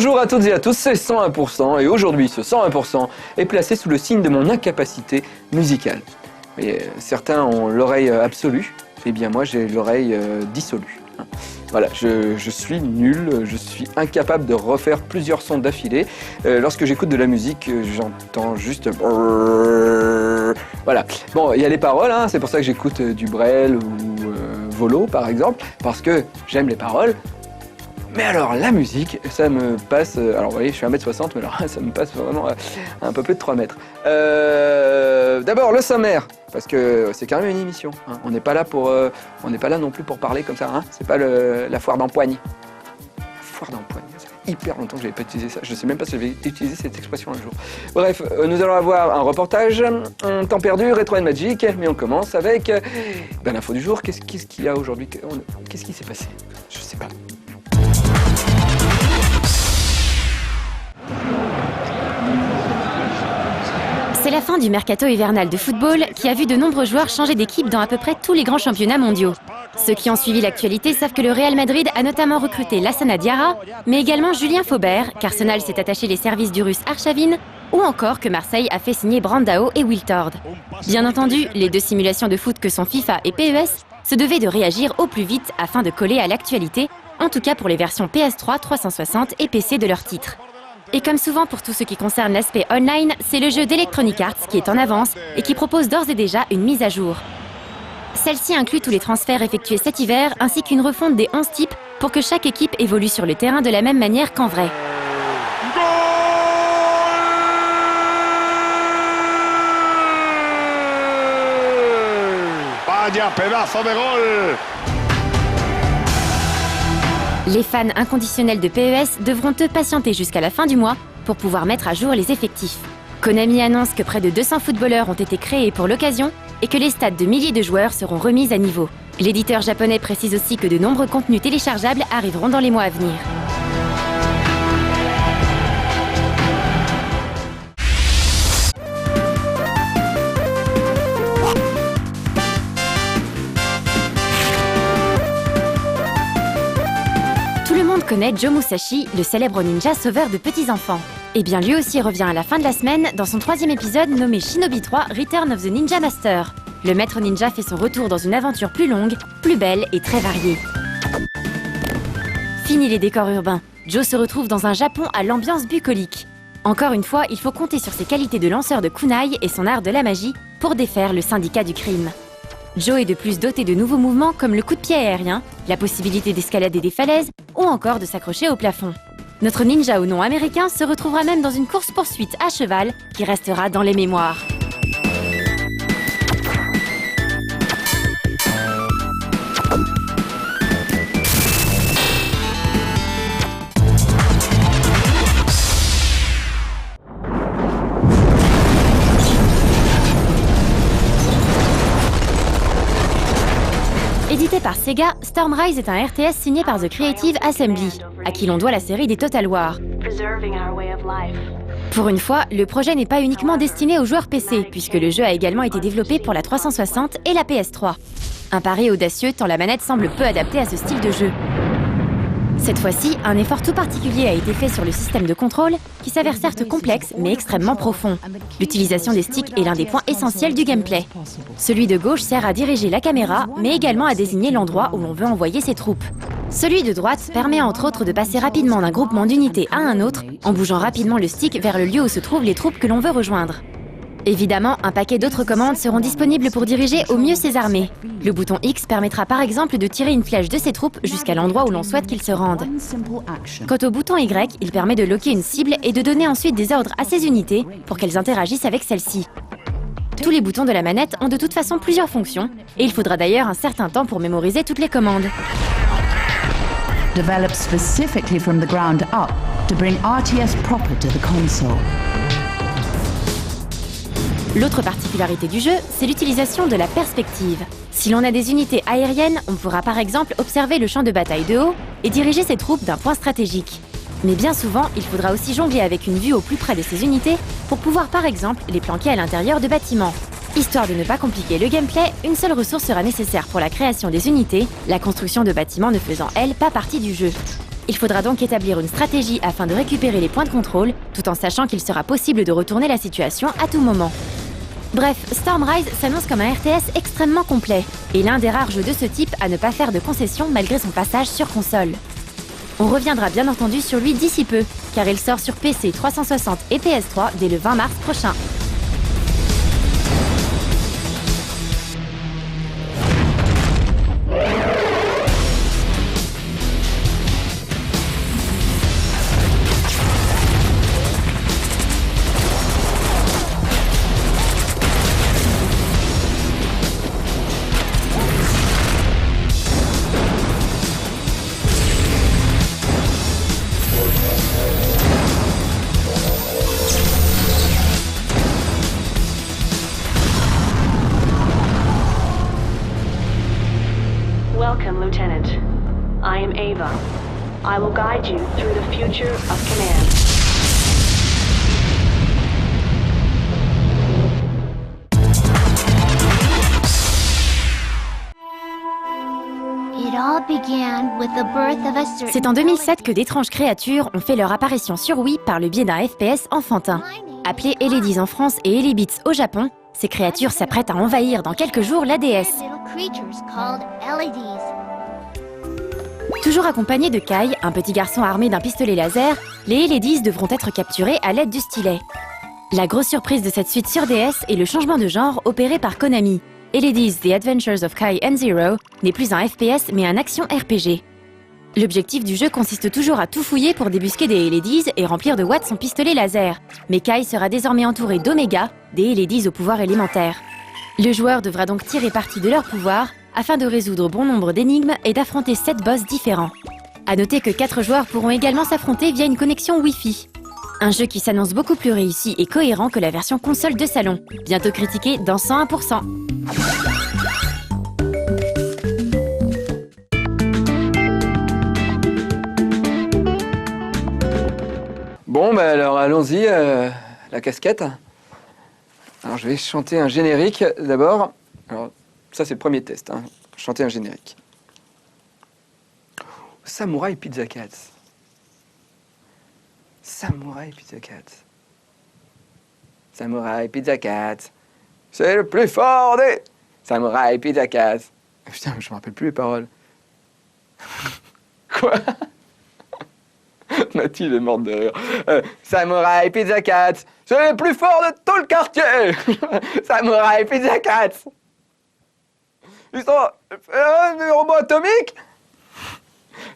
Bonjour à toutes et à tous, c'est 101% et aujourd'hui ce 101% est placé sous le signe de mon incapacité musicale. Et certains ont l'oreille absolue, et bien moi j'ai l'oreille dissolue. Voilà, je suis nul, je suis incapable de refaire plusieurs sons d'affilée. Lorsque j'écoute de la musique, j'entends juste... Voilà. Bon, il y a les paroles, hein, c'est pour ça que j'écoute du Brel ou Volo par exemple, parce que j'aime les paroles. Mais alors la musique, ça me passe... alors vous voyez, je suis 1m60, mais alors ça me passe vraiment à un peu plus de 3 mètres. D'abord le sommaire, parce que c'est quand même une émission. Hein. On n'est pas là non plus pour parler comme ça. Hein. C'est pas la foire d'empoigne. La foire d'empoigne, ça fait hyper longtemps que je n'avais pas utilisé ça. Je ne sais même pas si j'avais utilisé cette expression un jour. Bref, nous allons avoir un reportage, un temps perdu, rétro and magic, mais on commence avec l'info du jour. Qu'est-ce qu'il y a aujourd'hui? Qu'est-ce qui s'est passé? Je sais pas. C'est la fin du mercato hivernal de football qui a vu de nombreux joueurs changer d'équipe dans à peu près tous les grands championnats mondiaux. Ceux qui ont suivi l'actualité savent que le Real Madrid a notamment recruté Lassana Diarra, mais également Julien Faubert, qu'Arsenal s'est attaché les services du Russe Arshavin, ou encore que Marseille a fait signer Brandao et Wiltord. Bien entendu, les deux simulations de foot que sont FIFA et PES se devaient de réagir au plus vite afin de coller à l'actualité, en tout cas pour les versions PS3, 360 et PC de leurs titres. Et comme souvent pour tout ce qui concerne l'aspect online, c'est le jeu d'Electronic Arts qui est en avance et qui propose d'ores et déjà une mise à jour. Celle-ci inclut tous les transferts effectués cet hiver ainsi qu'une refonte des 11 types pour que chaque équipe évolue sur le terrain de la même manière qu'en vrai. Vaya pedazo de gol! Les fans inconditionnels de PES devront eux patienter jusqu'à la fin du mois pour pouvoir mettre à jour les effectifs. Konami annonce que près de 200 footballeurs ont été créés pour l'occasion et que les stats de milliers de joueurs seront remis à niveau. L'éditeur japonais précise aussi que de nombreux contenus téléchargeables arriveront dans les mois à venir. Connaît Joe Musashi, le célèbre ninja sauveur de petits-enfants. Et bien lui aussi revient à la fin de la semaine dans son 3e épisode nommé Shinobi 3 Return of the Ninja Master. Le maître ninja fait son retour dans une aventure plus longue, plus belle et très variée. Fini les décors urbains, Joe se retrouve dans un Japon à l'ambiance bucolique. Encore une fois, il faut compter sur ses qualités de lanceur de kunai et son art de la magie pour défaire le syndicat du crime. Joe est de plus doté de nouveaux mouvements comme le coup de pied aérien, la possibilité d'escalader des falaises ou encore de s'accrocher au plafond. Notre ninja au nom américain se retrouvera même dans une course-poursuite à cheval qui restera dans les mémoires. Édité par Sega, Stormrise est un RTS signé par The Creative Assembly, à qui l'on doit la série des Total War. Pour une fois, le projet n'est pas uniquement destiné aux joueurs PC, puisque le jeu a également été développé pour la 360 et la PS3. Un pari audacieux tant la manette semble peu adaptée à ce style de jeu. Cette fois-ci, un effort tout particulier a été fait sur le système de contrôle, qui s'avère certes complexe, mais extrêmement profond. L'utilisation des sticks est l'un des points essentiels du gameplay. Celui de gauche sert à diriger la caméra, mais également à désigner l'endroit où l'on veut envoyer ses troupes. Celui de droite permet entre autres de passer rapidement d'un groupement d'unités à un autre, en bougeant rapidement le stick vers le lieu où se trouvent les troupes que l'on veut rejoindre. Évidemment, un paquet d'autres commandes seront disponibles pour diriger au mieux ses armées. Le bouton X permettra par exemple de tirer une flèche de ses troupes jusqu'à l'endroit où l'on souhaite qu'ils se rendent. Quant au bouton Y, il permet de loquer une cible et de donner ensuite des ordres à ses unités pour qu'elles interagissent avec celle-ci. Tous les boutons de la manette ont de toute façon plusieurs fonctions, et il faudra d'ailleurs un certain temps pour mémoriser toutes les commandes. Developed specifically from the ground up to bring RTS proper to the console. L'autre particularité du jeu, c'est l'utilisation de la perspective. Si l'on a des unités aériennes, on pourra par exemple observer le champ de bataille de haut et diriger ses troupes d'un point stratégique. Mais bien souvent, il faudra aussi jongler avec une vue au plus près de ces unités pour pouvoir par exemple les planquer à l'intérieur de bâtiments. Histoire de ne pas compliquer le gameplay, une seule ressource sera nécessaire pour la création des unités, la construction de bâtiments ne faisant elle pas partie du jeu. Il faudra donc établir une stratégie afin de récupérer les points de contrôle, tout en sachant qu'il sera possible de retourner la situation à tout moment. Bref, Stormrise s'annonce comme un RTS extrêmement complet, et l'un des rares jeux de ce type à ne pas faire de concessions malgré son passage sur console. On reviendra bien entendu sur lui d'ici peu, car il sort sur PC 360 et PS3 dès le 20 mars prochain. Welcome, Lieutenant. I am Ava. I will guide you through the future of command. C'est en 2007 que d'étranges créatures ont fait leur apparition sur Wii par le biais d'un FPS enfantin. Appelées LEDs en France et LEBits au Japon, ces créatures s'apprêtent à envahir dans quelques jours la DS. Toujours accompagné de Kai, un petit garçon armé d'un pistolet laser, les LEDs devront être capturés à l'aide du stylet. La grosse surprise de cette suite sur DS est le changement de genre opéré par Konami. LEDs The Adventures of Kai and Zero n'est plus un FPS mais un action RPG. L'objectif du jeu consiste toujours à tout fouiller pour débusquer des LEDs et remplir de watts son pistolet laser. Mais Kai sera désormais entouré d'Omega, des LEDs au pouvoir élémentaire. Le joueur devra donc tirer parti de leur pouvoir afin de résoudre bon nombre d'énigmes et d'affronter 7 boss différents. A noter que 4 joueurs pourront également s'affronter via une connexion Wi-Fi. Un jeu qui s'annonce beaucoup plus réussi et cohérent que la version console de salon, bientôt critiquée dans 101%. Bon, bah alors allons-y, la casquette. Alors je vais chanter un générique d'abord. Alors ça c'est le premier test, hein. Chanter un générique. Samouraï Pizza Cats. Samouraï Pizza Cats. Samouraï Pizza Cats. C'est le plus fort des Samouraï Pizza Cats. Putain, je me rappelle plus les paroles. Quoi? Mathilde est morte de rire. Samouraï Pizza Cats, c'est le plus fort de tout le quartier. Samouraï Pizza Cats. Ils sont des robots atomiques.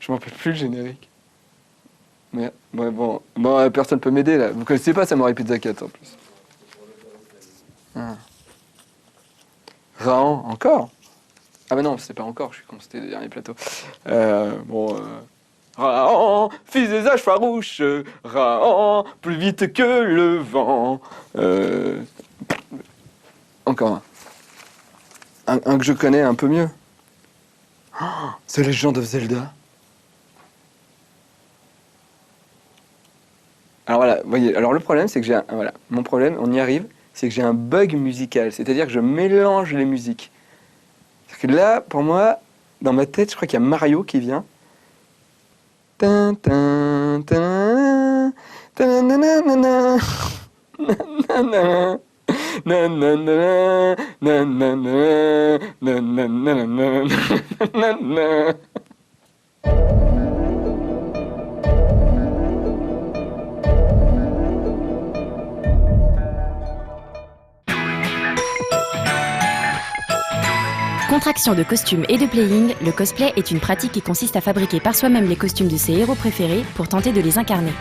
Je m'en rappelle plus le générique. Mais ouais, bon, personne peut m'aider là. Vous connaissez pas Samouraï Pizza Cats en plus. Ah. Raon, encore? Ah bah non, c'est pas encore, je suis con, c'était le dernier plateau. Raon, fils des âges farouches, Raon, plus vite que le vent. Encore un que je connais un peu mieux. Oh, The Legend of Zelda. Alors voilà, vous voyez, alors le problème c'est que j'ai voilà, mon problème, on y arrive, c'est que j'ai un bug musical, c'est-à-dire que je mélange les musiques. Parce que là, pour moi, dans ma tête, je crois qu'il y a Mario qui vient. Tin, tin, tin, tin, nanana, nanana, nanana, nanana, nanana, nanana. Contraction de costumes et de playing, le cosplay est une pratique qui consiste à fabriquer par soi-même les costumes de ses héros préférés pour tenter de les incarner.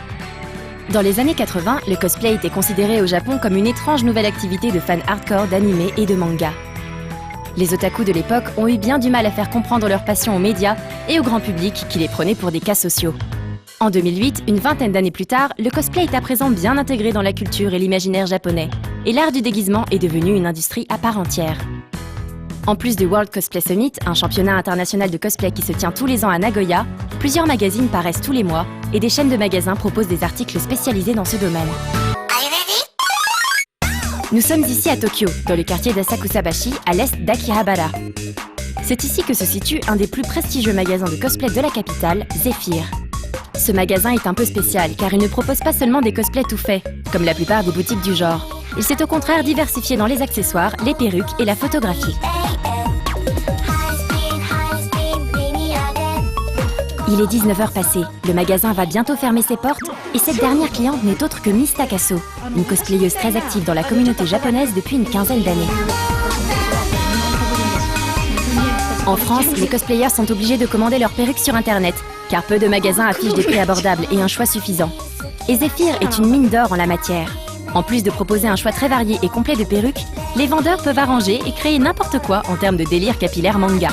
Dans les années 80, le cosplay était considéré au Japon comme une étrange nouvelle activité de fans hardcore d'anime et de manga. Les otaku de l'époque ont eu bien du mal à faire comprendre leur passion aux médias et au grand public qui les prenait pour des cas sociaux. En 2008, une vingtaine d'années plus tard, le cosplay est à présent bien intégré dans la culture et l'imaginaire japonais, et l'art du déguisement est devenu une industrie à part entière. En plus du World Cosplay Summit, un championnat international de cosplay qui se tient tous les ans à Nagoya, plusieurs magazines paraissent tous les mois et des chaînes de magasins proposent des articles spécialisés dans ce domaine. Nous sommes ici à Tokyo, dans le quartier d'Asakusabashi, à l'est d'Akihabara. C'est ici que se situe un des plus prestigieux magasins de cosplay de la capitale, Zephyr. Ce magasin est un peu spécial car il ne propose pas seulement des cosplays tout faits, comme la plupart des boutiques du genre. Il s'est au contraire diversifié dans les accessoires, les perruques et la photographie. Il est 19h passé, le magasin va bientôt fermer ses portes et cette dernière cliente n'est autre que Miss Takaso, une cosplayeuse très active dans la communauté japonaise depuis une quinzaine d'années. En France, les cosplayers sont obligés de commander leurs perruques sur internet, car peu de magasins affichent des prix abordables et un choix suffisant. Et Zephyr est une mine d'or en la matière. En plus de proposer un choix très varié et complet de perruques, les vendeurs peuvent arranger et créer n'importe quoi en termes de délire capillaire manga.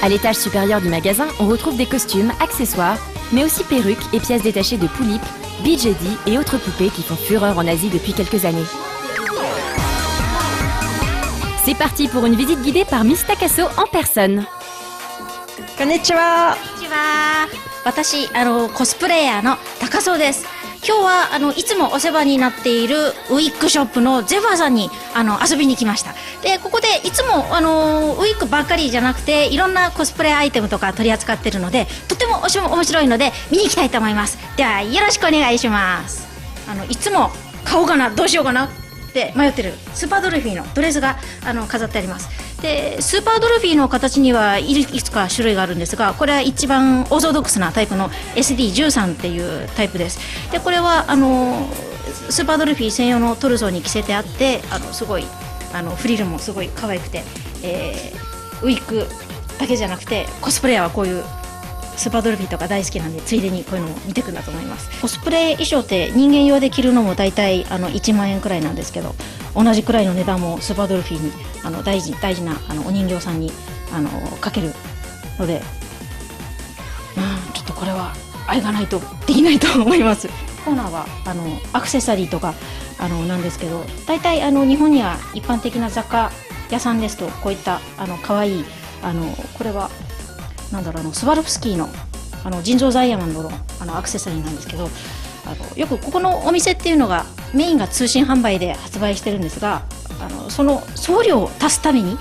À l'étage supérieur du magasin, on retrouve des costumes, accessoires, mais aussi perruques et pièces détachées de Poulip, BJD et autres poupées qui font fureur en Asie depuis quelques années. C'est parti pour une visite guidée par Miss Takaso en personne. Konnichiwa. 私コスプレイヤーの高そうです。今日はいつもお世話になっているウィッグショップのゼファーさんに遊びに来ました。でここでいつもウィッグばっかりじゃなくていろんなコスプレアイテムとか取り扱ってるのでとても面白いので見に行きたいと思います。ではよろしくお願いします。いつも買おうかなどうしようかなって迷ってるスーパードルフィーのドレスが飾ってあります。でスーパードルフィーの形にはいくつか種類があるんですがこれは一番オーソドックスなタイプの SD13 っていうタイプです。でこれはスーパードルフィー専用のトルソーに着せてあってすごいフリルもすごい可愛くて、ウィッグだけじゃなくてコスプレイヤーはこういうスーパードルフィーとか大好きなんでついでにこういうのを見てくんだと思います。コスプレ衣装って人間用で着るのも大体1万円くらいなんですけど同じくらいの値段もスーパードルフィーに大事なお人形さんにかけるのでちょっとこれは愛がないとできないと思います。コーナーはアクセサリーとかなんですけど大体日本には一般的な雑貨屋さんですとこういった可愛いこれはなんだろうスワロフスキーの人造ダイヤモンドのアクセサリーなんですけどよくここのお店っていうのがメインが通信販売で発売してるんですがその送料を足すために、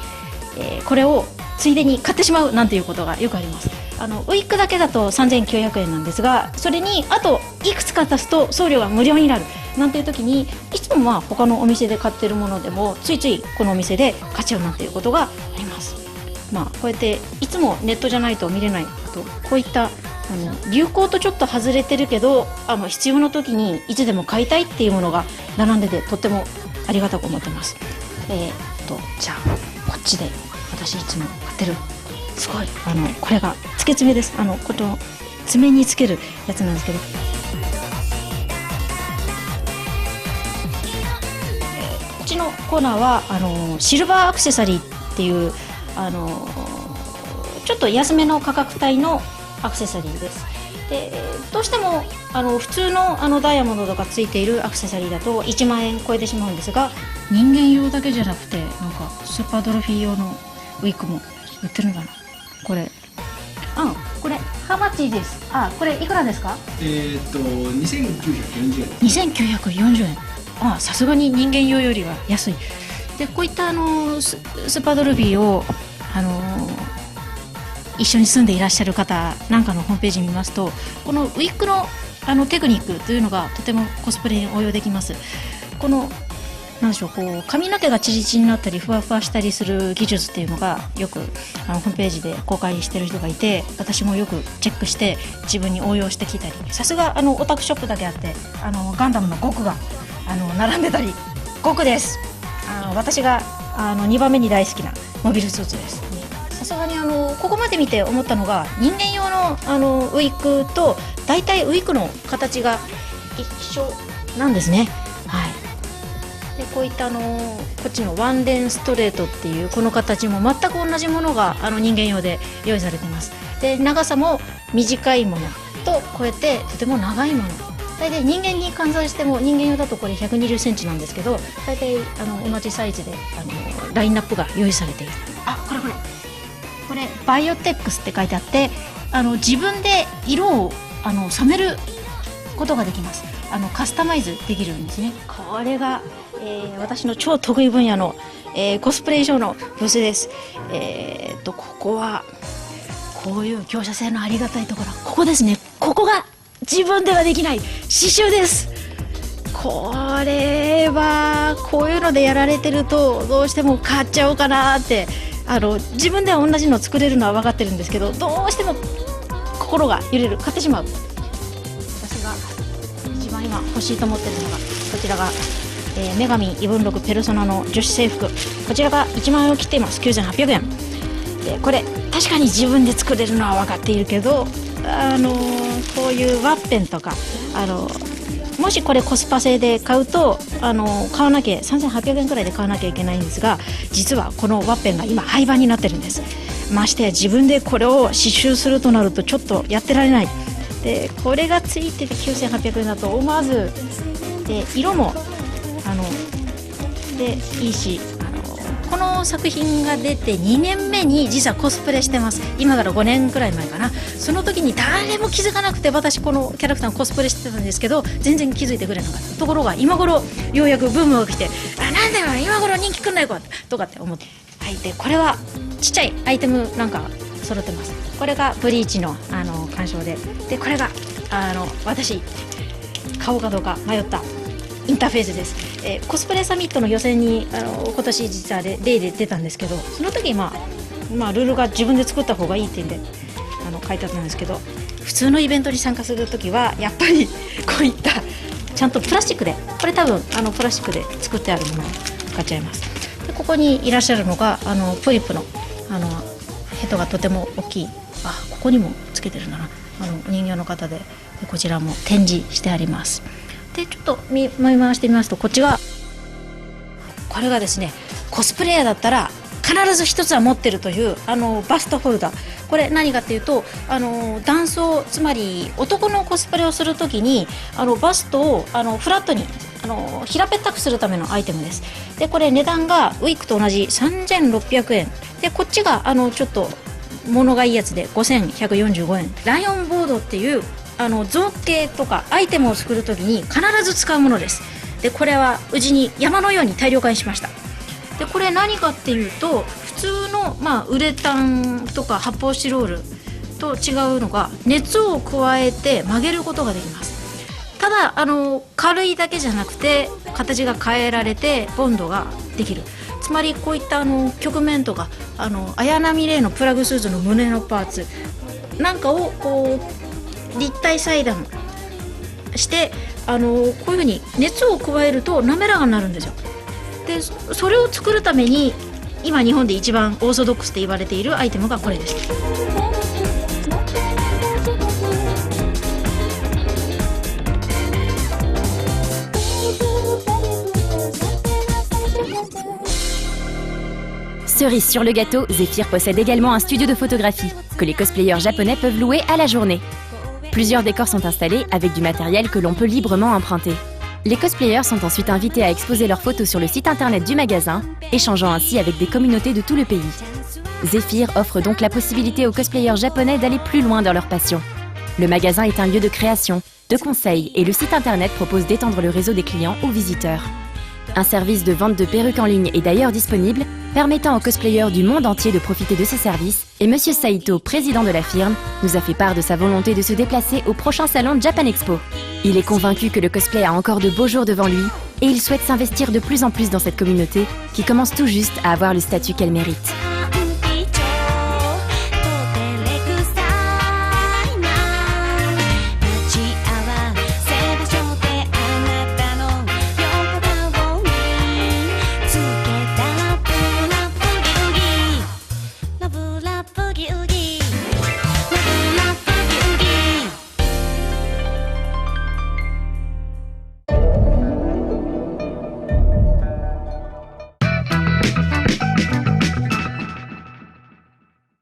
これをついでに買ってしまうなんていうことがよくあります。ウィッグだけだと3900円なんですがそれにあといくつか足すと送料が無料になるなんていう時にいつも他のお店で買ってるものでもついついこのお店で買っちゃうなんていうことがあります。こうやっていつもネットじゃないと見れないあとこういった流行とちょっと外れてるけど必要な時にいつでも買いたいっていうものが並んでてとってもありがたく思ってます。じゃあこっちで私いつも買ってるすごいこれがつけ爪です。この爪につけるやつなんですけど、こっちのコーナーはシルバーアクセサリーっていうちょっと安めの価格帯のアクセサリーです。でどうしても普通のダイヤモンドとかついているアクセサリーだと1万円超えてしまうんですが人間用だけじゃなくてなんかスーパードルフィー用のウィッグも売ってるのかな。これハマチです。これいくらですか？2940円。2940円。さすがに人間用よりは安い。でこういったスーパードルフィーを一緒に住んでいらっしゃる方なんかのホームページ見ますとこのウィッグのテクニックというのがとてもコスプレに応用できます。このなんでしょう髪の毛がチリチリになったりふわふわしたりする技術っていうのがよくホームページで公開してる人がいて私もよくチェックして自分に応用してきたりさすがオタクショップだけあってガンダムのゴクが並んでたりゴクです。私が2番目に大好きなモビルスーツです。さすがにここまで見て思ったのが人間用のウィッグと大体ウィッグの形が一緒なんですね。でこういったこっちのワンレンストレートっていうこの形も全く同じものが人間用で用意されてます。で長さも短いものとこうやってとても長いもの大体人間に換算しても人間用だとこれ120センチなんですけど大体同じサイズでラインナップが用意されている。これバイオテックスって書いてあって自分で色を染めることができます。カスタマイズできるんですね。これが私の超得意分野の、コスプレ衣装のブースです。ここはこういう強者性のありがたいところ、ここですね。ここが自分ではできない刺繍です。これはこういうのでやられてるとどうしても買っちゃおうかなって、自分では同じの作れるのは分かってるんですけど、どうしても心が揺れる、買ってしまう。私が一番今欲しいと思ってるのがこちらが、女神異聞録ペルソナの女子制服、こちらが1万円を切っています。9800円で、これ確かに自分で作れるのは分かっているけど、こういうワッペンとかもしこれコスパ製で買うと買わなきゃ3800円くらいで買わなきゃいけないんですが、実はこのワッペンが今廃盤になってるんです。ましてや自分でこれを刺繍するとなるとちょっとやってられないで、これがついてて9800円だと思わずで、色もでいいし、この作品が出て2年目に実はコスプレしてます。今から5年くらい前かな。その時に誰も気づかなくて、私このキャラクターのコスプレしてたんですけど、全然気づいてくれなかった。ところが今頃ようやくブームが来て、なんだよ今頃人気くんないかとかって思って、はい、でこれはちっちゃいアイテムなんか揃ってます。これがブリーチの鑑賞で、これが私買おうかどうか迷ったインターフェースです。コスプレサミットの予選に今年実は例で出たんですけど、その時ルールが自分で作った方がいいって言うんで書いてあったんですけど、普通のイベントに参加する時はやっぱりこういったちゃんとプラスチックで、これ多分プラスチックで作ってあるものを買っちゃいます。でここにいらっしゃるのがプリップのヘッドがとても大きい、ここにもつけてるんだな、お人形の方で、こちらも展示してあります。でちょっと見回してみますと、こっちがこれがですね、コスプレイヤーだったら必ず一つは持ってるというバストホルダー。これ何かっていうと男装、つまり男のコスプレをするときにバストをフラットに平べったくするためのアイテムです。でこれ値段がウィッグと同じ3600円で、こっちがちょっと物がいいやつで5145円。ライオンボードっていう造形とかアイテムを作るときに必ず使うものです。でこれはうちに山のように大量買いしました。でこれ何かっていうと、普通のウレタンとか発泡スチロールと違うのが、熱を加えて曲げることができます。ただ軽いだけじゃなくて形が変えられてボンドができる。つまりこういった曲面とか綾波レイのプラグスーツの胸のパーツなんかをこう立体裁断してこういうふうに熱を加えると滑らかになるんですよ。でそれを作るために今日本で一番オーソドックスと言われているアイテムがこれです。Cerise sur le gâteau, Zephyr possède également un studio de photographie que les cosplayers japonais peuvent louer à la journée. Plusieurs décors sont installés avec du matériel que l'on peut librement emprunter. Les cosplayers sont ensuite invités à exposer leurs photos sur le site internet du magasin, échangeant ainsi avec des communautés de tout le pays. Zephyr offre donc la possibilité aux cosplayers japonais d'aller plus loin dans leur passion. Le magasin est un lieu de création, de conseils et le site internet propose d'étendre le réseau des clients aux visiteurs. Un service de vente de perruques en ligne est d'ailleurs disponible, permettant aux cosplayers du monde entier de profiter de ces services, et Monsieur Saito, président de la firme, nous a fait part de sa volonté de se déplacer au prochain salon Japan Expo. Il est convaincu que le cosplay a encore de beaux jours devant lui, et il souhaite s'investir de plus en plus dans cette communauté, qui commence tout juste à avoir le statut qu'elle mérite.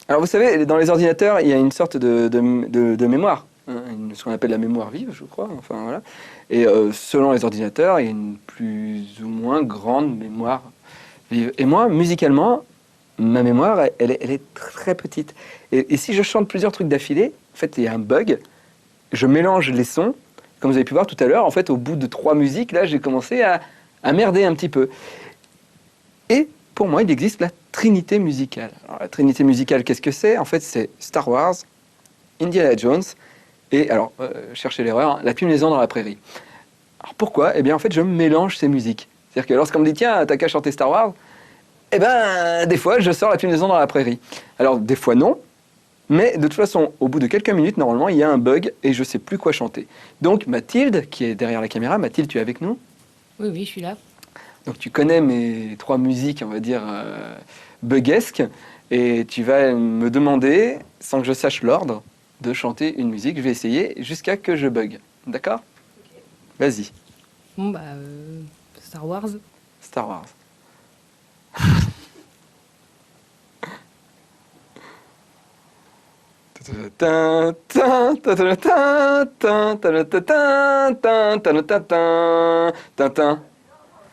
Alors vous savez, dans les ordinateurs, il y a une sorte de mémoire, hein, ce qu'on appelle la mémoire vive, je crois. Enfin voilà. Et selon les ordinateurs, il y a une plus ou moins grande mémoire vive. Et moi, musicalement, ma mémoire, elle est très petite. Et si je chante plusieurs trucs d'affilée, en fait, il y a un bug. Je mélange les sons. Comme vous avez pu voir tout à l'heure, en fait, au bout de 3 musiques, là, j'ai commencé à à merder un petit peu. Et pour moi, il existe la trinité musicale. Alors, la trinité musicale, qu'est-ce que c'est? En fait, c'est Star Wars, Indiana Jones et, alors, cherchez l'erreur, La Punaison dans la prairie. Alors pourquoi? Eh bien, en fait, je mélange ces musiques. C'est-à-dire que lorsqu'on me dit, tiens, t'as qu'à chanter Star Wars, eh ben, des fois, je sors La Punaison dans la prairie. Alors, des fois, non. Mais de toute façon, au bout de quelques minutes, normalement, il y a un bug et je ne sais plus quoi chanter. Donc Mathilde, qui est derrière la caméra, Mathilde, tu es avec nous? Oui, je suis là. Donc tu connais mes 3 musiques, on va dire, bugesques, et tu vas me demander, sans que je sache l'ordre, de chanter une musique. Je vais essayer jusqu'à que je bug. D'accord? Vas-y. Bon, Star Wars. Star Wars.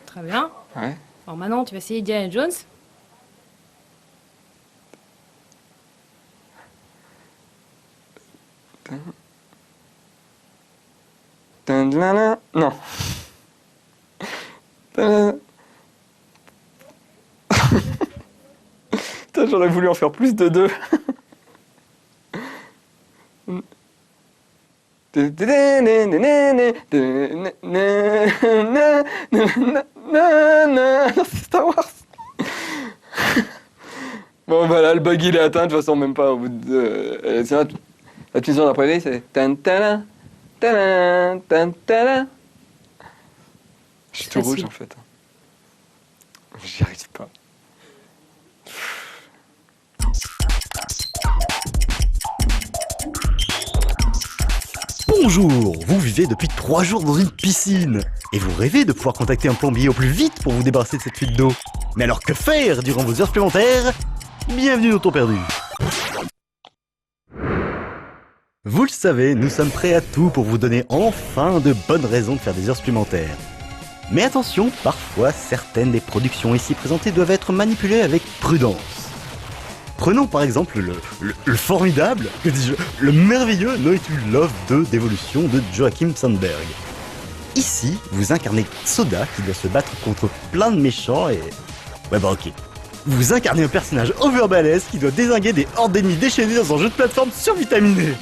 Très bien. Ouais. Alors maintenant, tu vas essayer Indiana Jones. Non. Putain, j'aurais voulu en faire plus de 2. Non, c'est Star Wars. Bon, voilà, le bug il est atteint, de toute façon, même pas au bout de. Sinon, la tuition de la prairie, c'est. Je suis tout Facile. rouge en fait. J'y arrive pas. Bonjour, vous vivez depuis 3 jours dans une piscine et vous rêvez de pouvoir contacter un plombier au plus vite pour vous débarrasser de cette fuite d'eau. Mais alors que faire durant vos heures supplémentaires? Bienvenue dans Temps perdu. Vous le savez, nous sommes prêts à tout pour vous donner enfin de bonnes raisons de faire des heures supplémentaires. Mais attention, parfois certaines des productions ici présentées doivent être manipulées avec prudence. Prenons par exemple le formidable, que dis-je, le merveilleux No It Will Love 2 d'évolution de Joachim Sandberg. Ici, vous incarnez Soda qui doit se battre contre plein de méchants et... Ouais bah ok. Vous incarnez un personnage overbalèze qui doit dézinguer des hordes d'ennemis déchaînés dans un jeu de plateforme survitaminé.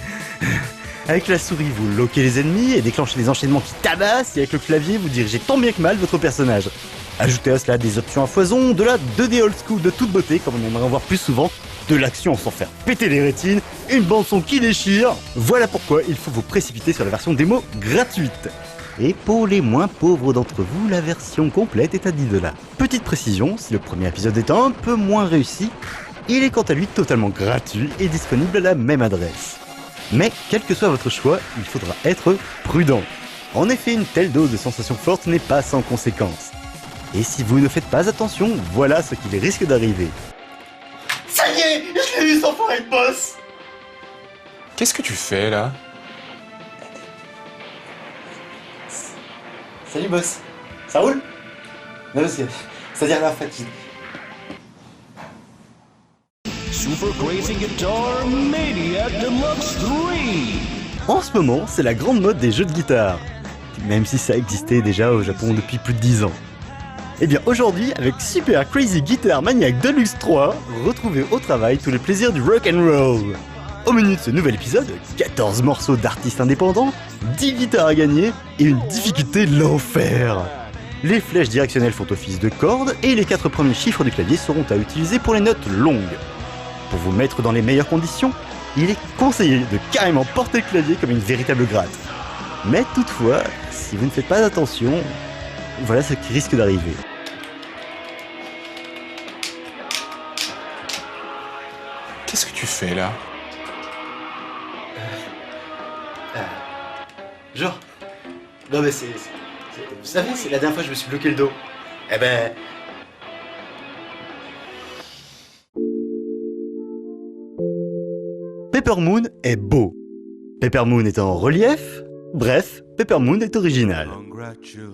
Avec la souris, vous loquez les ennemis et déclenchez des enchaînements qui tabassent, et avec le clavier, vous dirigez tant bien que mal votre personnage. Ajoutez à cela des options à foison, de la 2D old school de toute beauté, comme on aimerait en voir plus souvent, de l'action sans faire péter les rétines, une bande-son qui déchire. Voilà pourquoi il faut vous précipiter sur la version démo gratuite. Et pour les moins pauvres d'entre vous, la version complète est à 10 $. Petite précision, si le premier épisode est un peu moins réussi, il est quant à lui totalement gratuit et disponible à la même adresse. Mais, quel que soit votre choix, il faudra être prudent. En effet, une telle dose de sensations fortes n'est pas sans conséquences. Et si vous ne faites pas attention, voilà ce qui risque d'arriver. Ça y est, je l'ai eu sans forêt de boss. Qu'est-ce que tu fais là? Salut boss, ça roule? Non, c'est-à-dire la fatigue. Super Crazy Guitar Mania Deluxe 3. En ce moment, c'est la grande mode des jeux de guitare, même si ça existait déjà au Japon depuis plus de 10 ans. Et bien aujourd'hui, avec Super Crazy Guitar Maniac Deluxe 3, retrouvez au travail tous les plaisirs du rock and roll. Au menu de ce nouvel épisode, 14 morceaux d'artistes indépendants, 10 guitares à gagner et une difficulté de l'enfer. Les flèches directionnelles font office de cordes et les 4 premiers chiffres du clavier seront à utiliser pour les notes longues. Pour vous mettre dans les meilleures conditions, il est conseillé de carrément porter le clavier comme une véritable gratte. Mais toutefois, si vous ne faites pas attention, voilà ce qui risque d'arriver. Qu'est-ce que tu fais là? Genre, non mais c'est... Vous savez, c'est la dernière fois que je me suis bloqué le dos. Eh ben... Pepper Moon est beau. Pepper Moon est en relief. Bref, Pepper Moon est original.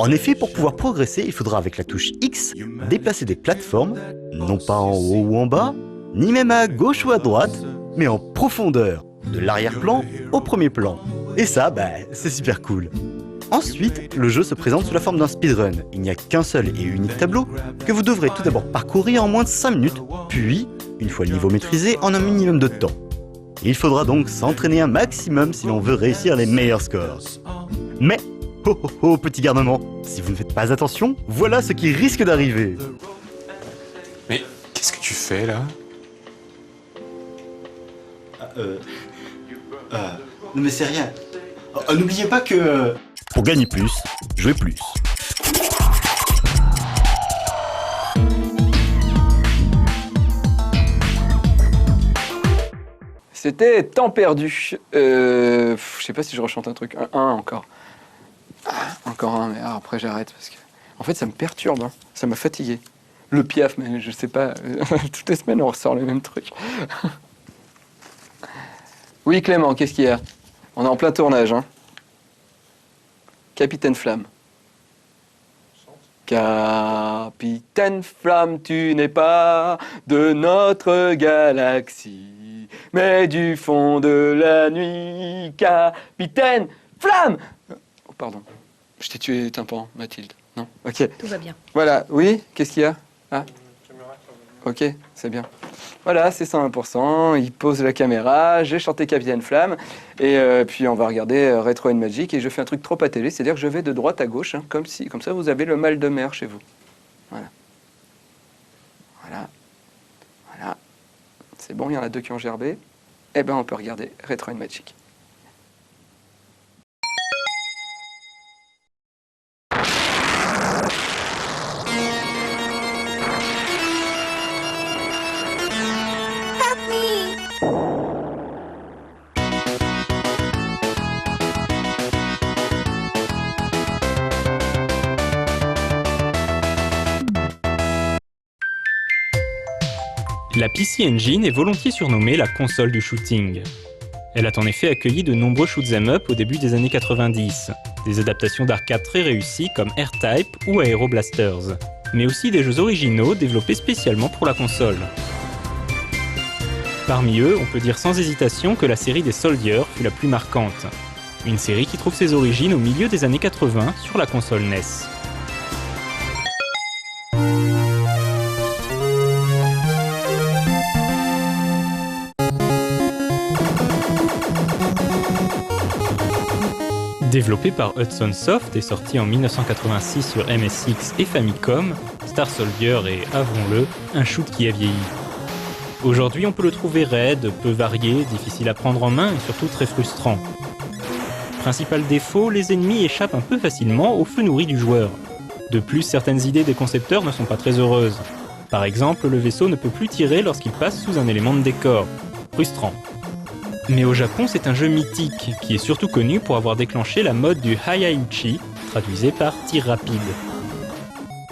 En effet, pour pouvoir progresser, il faudra avec la touche X déplacer des plateformes, non pas en haut ou en bas, ni même à gauche ou à droite, mais en profondeur, de l'arrière-plan au premier plan. Et ça, bah, c'est super cool. Ensuite, le jeu se présente sous la forme d'un speedrun. Il n'y a qu'un seul et unique tableau que vous devrez tout d'abord parcourir en moins de 5 minutes, puis, une fois le niveau maîtrisé, en un minimum de temps. Il faudra donc s'entraîner un maximum si l'on veut réussir les meilleurs scores. Mais, petit garnement, si vous ne faites pas attention, voilà ce qui risque d'arriver. Mais qu'est-ce que tu fais là? Non mais c'est rien. N'oubliez pas que... Pour gagner plus, jouez plus. C'était temps perdu. Je sais pas si je rechante un truc. Un encore. Encore un, mais après j'arrête parce que... En fait, ça me perturbe, hein. Ça m'a fatigué. Le Piaf, mais je sais pas. Toutes les semaines, on ressort les mêmes trucs. Oui, Clément, qu'est-ce qu'il y a? On est en plein tournage, hein. Capitaine Flamme. Capitaine Flamme, tu n'es pas de notre galaxie, mais du fond de la nuit. Capitaine Flamme! Oh, pardon. Je t'ai tué tympan, Mathilde. Non? Ok. Tout va bien. Voilà. Oui? Qu'est-ce qu'il y a? Ah. Ok, c'est bien. Voilà, c'est 101%, il pose la caméra, j'ai chanté Capitaine Flamme, et puis on va regarder Retro and Magic, et je fais un truc trop à télé, c'est-à-dire que je vais de droite à gauche, hein, comme ça vous avez le mal de mer chez vous. Voilà. Voilà. Voilà. C'est bon, il y en a 2 qui ont gerbé. Eh ben on peut regarder Retro and Magic. La PC Engine est volontiers surnommée la console du shooting. Elle a en effet accueilli de nombreux shoot'em up au début des années 90, des adaptations d'arcade très réussies comme R-Type ou Aero Blasters, mais aussi des jeux originaux développés spécialement pour la console. Parmi eux, on peut dire sans hésitation que la série des Soldiers fut la plus marquante, une série qui trouve ses origines au milieu des années 80 sur la console NES. Développé par Hudson Soft et sorti en 1986 sur MSX et Famicom, Star Soldier est, avouons-le, un shoot qui a vieilli. Aujourd'hui, on peut le trouver raide, peu varié, difficile à prendre en main et surtout très frustrant. Principal défaut, les ennemis échappent un peu facilement au feu nourri du joueur. De plus, certaines idées des concepteurs ne sont pas très heureuses. Par exemple, le vaisseau ne peut plus tirer lorsqu'il passe sous un élément de décor. Frustrant. Mais au Japon, c'est un jeu mythique, qui est surtout connu pour avoir déclenché la mode du Hayauchi, traduisé par tir rapide.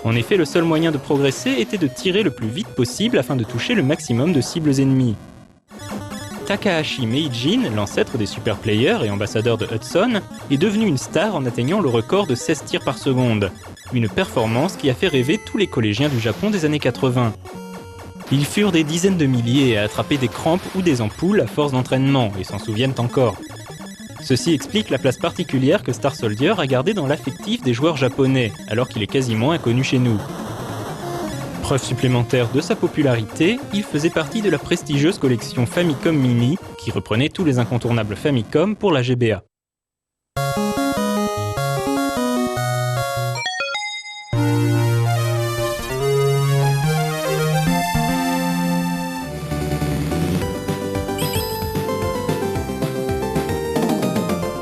En effet, le seul moyen de progresser était de tirer le plus vite possible afin de toucher le maximum de cibles ennemies. Takahashi Meijin, l'ancêtre des super players et ambassadeur de Hudson, est devenu une star en atteignant le record de 16 tirs par seconde, une performance qui a fait rêver tous les collégiens du Japon des années 80. Ils furent des dizaines de milliers à attraper des crampes ou des ampoules à force d'entraînement et s'en souviennent encore. Ceci explique la place particulière que Star Soldier a gardée dans l'affectif des joueurs japonais, alors qu'il est quasiment inconnu chez nous. Preuve supplémentaire de sa popularité, il faisait partie de la prestigieuse collection Famicom Mini, qui reprenait tous les incontournables Famicom pour la GBA.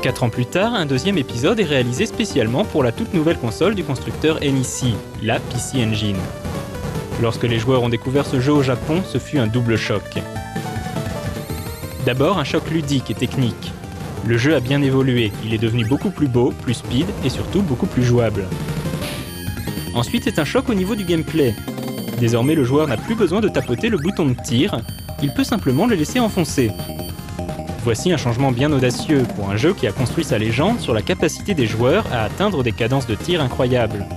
Quatre ans plus tard, un deuxième épisode est réalisé spécialement pour la toute nouvelle console du constructeur NEC, la PC Engine. Lorsque les joueurs ont découvert ce jeu au Japon, ce fut un double choc. D'abord, un choc ludique et technique. Le jeu a bien évolué, il est devenu beaucoup plus beau, plus speed et surtout beaucoup plus jouable. Ensuite, c'est un choc au niveau du gameplay. Désormais, le joueur n'a plus besoin de tapoter le bouton de tir, il peut simplement le laisser enfoncer. Voici un changement bien audacieux pour un jeu qui a construit sa légende sur la capacité des joueurs à atteindre des cadences de tir incroyables.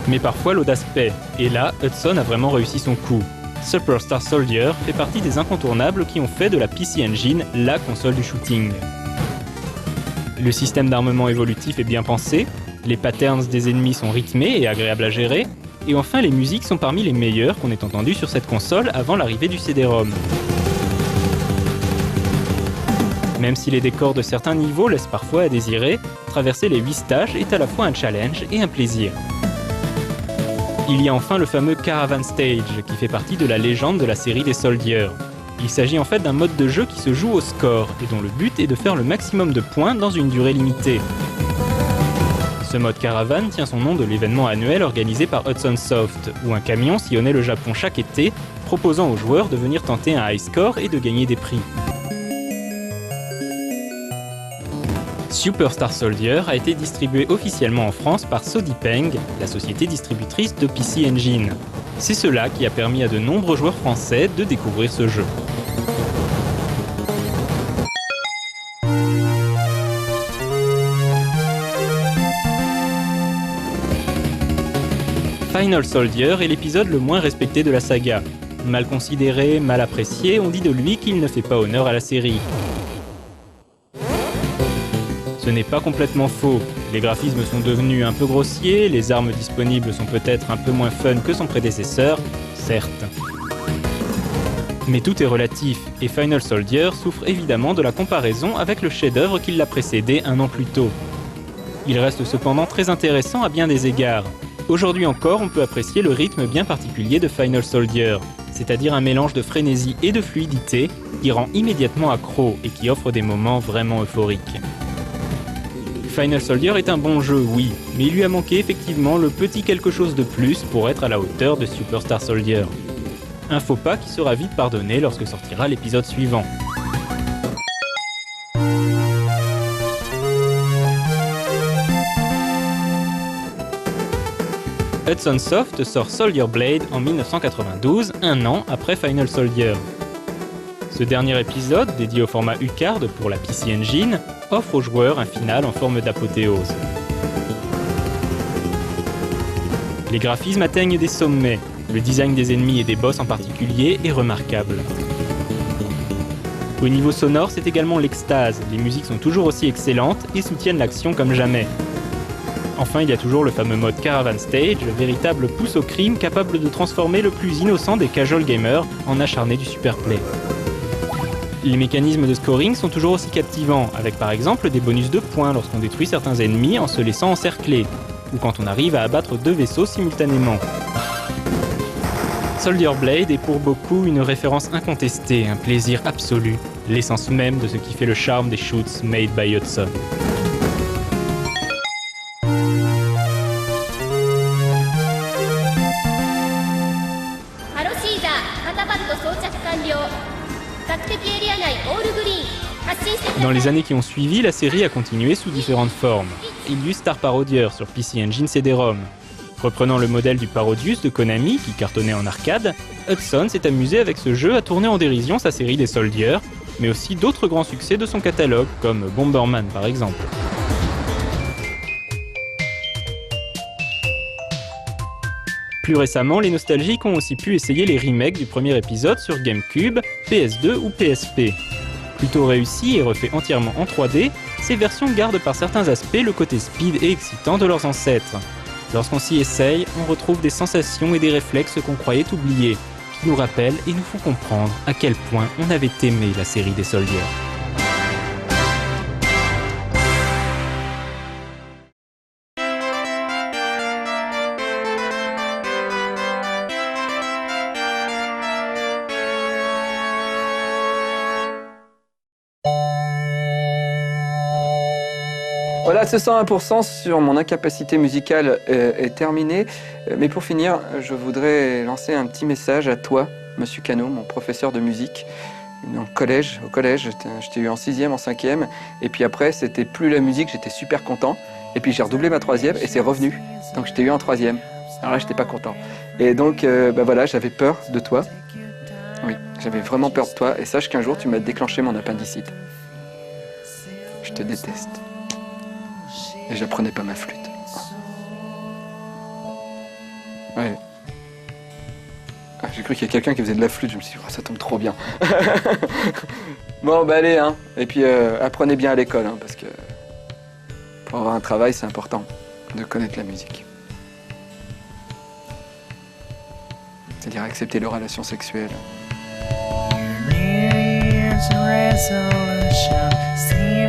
Mais parfois l'audace paie, et là, Hudson a vraiment réussi son coup. Super Star Soldier fait partie des incontournables qui ont fait de la PC Engine la console du shooting. Le système d'armement évolutif est bien pensé, les patterns des ennemis sont rythmés et agréables à gérer, et enfin les musiques sont parmi les meilleures qu'on ait entendues sur cette console avant l'arrivée du CD-ROM. Même si les décors de certains niveaux laissent parfois à désirer, traverser les 8 stages est à la fois un challenge et un plaisir. Il y a enfin le fameux Caravan Stage, qui fait partie de la légende de la série des Soldiers. Il s'agit en fait d'un mode de jeu qui se joue au score, et dont le but est de faire le maximum de points dans une durée limitée. Ce mode Caravan tient son nom de l'événement annuel organisé par Hudson Soft, où un camion sillonnait le Japon chaque été, proposant aux joueurs de venir tenter un high score et de gagner des prix. Super Star Soldier a été distribué officiellement en France par Sodipeng, la société distributrice de PC Engine. C'est cela qui a permis à de nombreux joueurs français de découvrir ce jeu. Final Soldier est l'épisode le moins respecté de la saga. Mal considéré, mal apprécié, on dit de lui qu'il ne fait pas honneur à la série. Ce n'est pas complètement faux. Les graphismes sont devenus un peu grossiers, les armes disponibles sont peut-être un peu moins fun que son prédécesseur, certes. Mais tout est relatif, et Final Soldier souffre évidemment de la comparaison avec le chef-d'œuvre qui l'a précédé un an plus tôt. Il reste cependant très intéressant à bien des égards. Aujourd'hui encore, on peut apprécier le rythme bien particulier de Final Soldier, c'est-à-dire un mélange de frénésie et de fluidité qui rend immédiatement accro et qui offre des moments vraiment euphoriques. Final Soldier est un bon jeu, oui, mais il lui a manqué effectivement le petit quelque chose de plus pour être à la hauteur de Super Star Soldier. Un faux pas qui sera vite pardonné lorsque sortira l'épisode suivant. Hudson Soft sort Soldier Blade en 1992, un an après Final Soldier. Ce dernier épisode, dédié au format U-Card pour la PC Engine, offre aux joueurs un final en forme d'apothéose. Les graphismes atteignent des sommets, le design des ennemis et des boss en particulier est remarquable. Au niveau sonore, c'est également l'extase, les musiques sont toujours aussi excellentes et soutiennent l'action comme jamais. Enfin, il y a toujours le fameux mode Caravan Stage, véritable pouce au crime capable de transformer le plus innocent des casual gamers en acharné du superplay. Les mécanismes de scoring sont toujours aussi captivants, avec par exemple des bonus de points lorsqu'on détruit certains ennemis en se laissant encercler, ou quand on arrive à abattre 2 vaisseaux simultanément. Soldier Blade est pour beaucoup une référence incontestée, un plaisir absolu, l'essence même de ce qui fait le charme des shoots made by Hudson. Dans les années qui ont suivi, la série a continué sous différentes formes. Il y eut Star Parodier sur PC Engine CD-ROM. Reprenant le modèle du Parodius de Konami qui cartonnait en arcade, Hudson s'est amusé avec ce jeu à tourner en dérision sa série des Soldiers, mais aussi d'autres grands succès de son catalogue, comme Bomberman par exemple. Plus récemment, les nostalgiques ont aussi pu essayer les remakes du premier épisode sur GameCube, PS2 ou PSP. Plutôt réussis et refaits entièrement en 3D, ces versions gardent par certains aspects le côté speed et excitant de leurs ancêtres. Lorsqu'on s'y essaye, on retrouve des sensations et des réflexes qu'on croyait oubliés, qui nous rappellent et nous font comprendre à quel point on avait aimé la série des Soldiers. Voilà, ce 101% sur mon incapacité musicale est terminé. Mais pour finir, je voudrais lancer un petit message à toi, Monsieur Cano, mon professeur de musique. Au collège, je t'ai eu en 6e, en 5e. Et puis après, c'était plus la musique, j'étais super content. Et puis j'ai redoublé ma 3e et c'est revenu. Donc je t'ai eu en 3e. Alors là, j'étais pas content. Et donc, voilà, j'avais peur de toi. Oui, j'avais vraiment peur de toi. Et sache qu'un jour, tu m'as déclenché mon appendicite. Je te déteste. Et j'apprenais pas ma flûte. Ouais. Ah, j'ai cru qu'il y a quelqu'un qui faisait de la flûte, je me suis dit, oh, ça tombe trop bien. Bon, bah allez, hein. Et puis apprenez bien à l'école, hein, parce que Pour avoir un travail, c'est important de connaître la musique. C'est-à-dire accepter les relations sexuelles. New Year's resolution, see